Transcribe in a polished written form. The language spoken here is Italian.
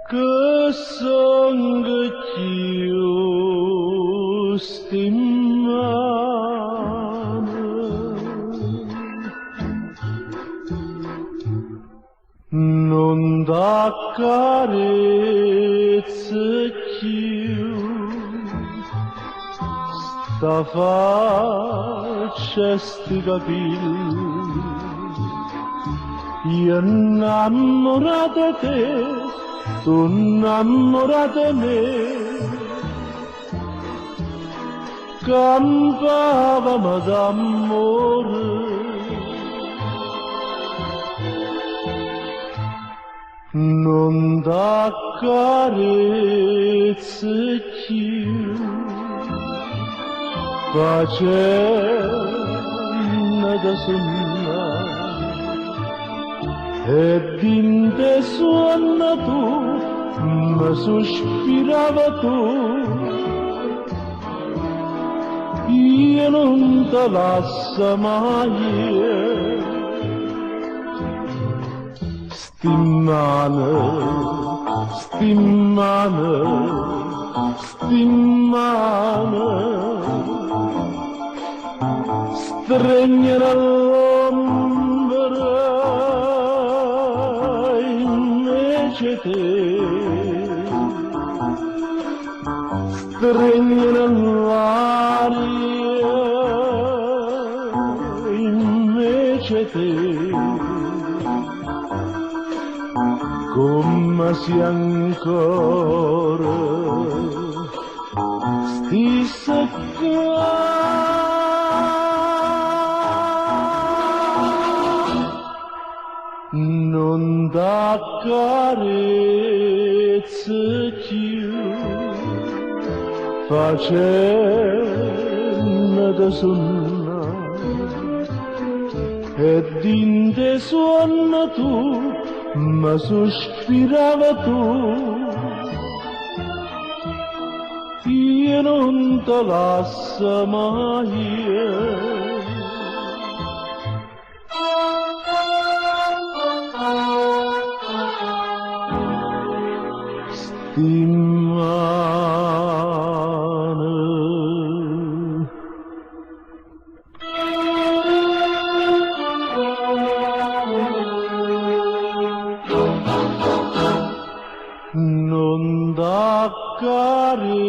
Que song io stimane non da carezze più sta faccia sti capelli io innamorato di te tu innamorata di me campavamo d'amore non da carezze più facendo da sonnare e in te suona tu ma sospirava tu io non te lascio mai stimmane stregnere all'ombra invece te stregnere all'aria invece te come se ancora stesse qua non da carezze più facendo da sonnare ed in te suona tu ma sospirava tu io non te lascio mai non da carezze